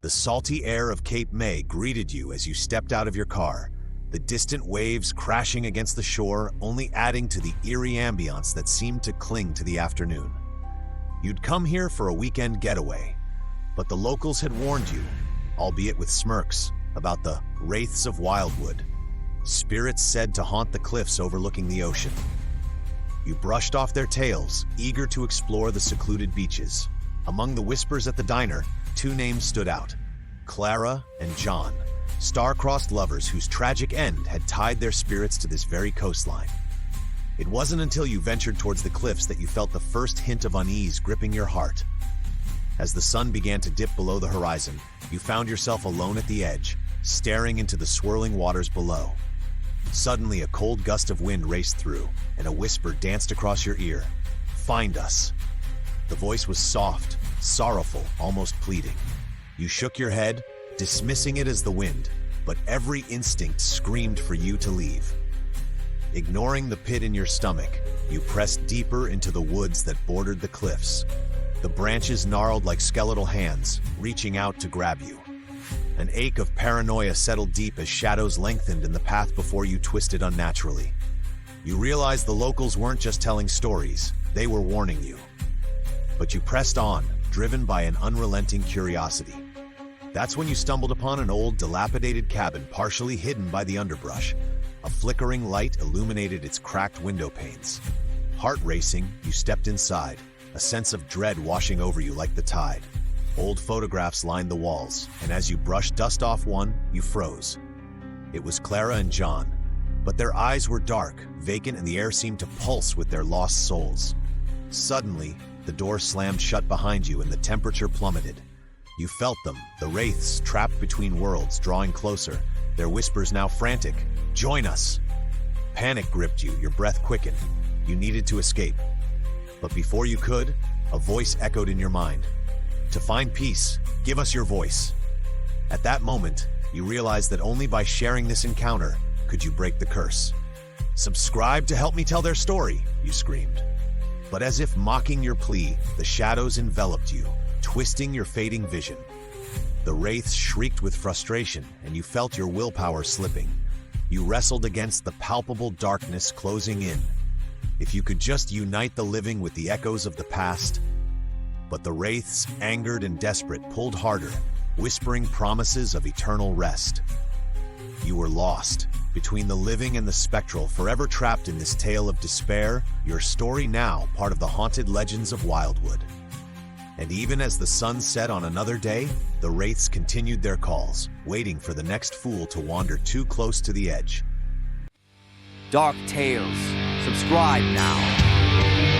The salty air of Cape May greeted you as you stepped out of your car, the distant waves crashing against the shore only adding to the eerie ambience that seemed to cling to the afternoon. You'd come here for a weekend getaway, but the locals had warned you, albeit with smirks, about the Wraiths of Wildwood, spirits said to haunt the cliffs overlooking the ocean. You brushed off their tails, eager to explore the secluded beaches. Among the whispers at the diner, two names stood out: Clara and John, star-crossed lovers whose tragic end had tied their spirits to this very coastline. It wasn't until you ventured towards the cliffs that you felt the first hint of unease gripping your heart. As the sun began to dip below the horizon, you found yourself alone at the edge, staring into the swirling waters below. Suddenly, a cold gust of wind raced through, and a whisper danced across your ear. "Find us." The voice was soft, sorrowful, almost pleading. You shook your head, dismissing it as the wind, but every instinct screamed for you to leave. Ignoring the pit in your stomach, you pressed deeper into the woods that bordered the cliffs. The branches gnarled like skeletal hands, reaching out to grab you. An ache of paranoia settled deep as shadows lengthened in the path before you twisted unnaturally. You realized the locals weren't just telling stories, they were warning you. But you pressed on, driven by an unrelenting curiosity. That's when you stumbled upon an old, dilapidated cabin partially hidden by the underbrush. A flickering light illuminated its cracked window panes. Heart racing, you stepped inside, a sense of dread washing over you like the tide. Old photographs lined the walls, and as you brushed dust off one, you froze. It was Clara and John, but their eyes were dark, vacant, and the air seemed to pulse with their lost souls. Suddenly, the door slammed shut behind you and the temperature plummeted. You felt them, the wraiths trapped between worlds, drawing closer, their whispers now frantic. "Join us!" Panic gripped you, your breath quickened. You needed to escape. But before you could, a voice echoed in your mind. "To find peace, give us your voice." At that moment, you realized that only by sharing this encounter could you break the curse. "Subscribe to help me tell their story," you screamed. But as if mocking your plea, the shadows enveloped you, twisting your fading vision. The wraiths shrieked with frustration, and you felt your willpower slipping. You wrestled against the palpable darkness closing in. If you could just unite the living with the echoes of the past. But the wraiths, angered and desperate, pulled harder, whispering promises of eternal rest. You were lost, between the living and the spectral, forever trapped in this tale of despair, your story now part of the haunted legends of Wildwood. And even as the sun set on another day, the wraiths continued their calls, waiting for the next fool to wander too close to the edge. Dark Tales. Subscribe now.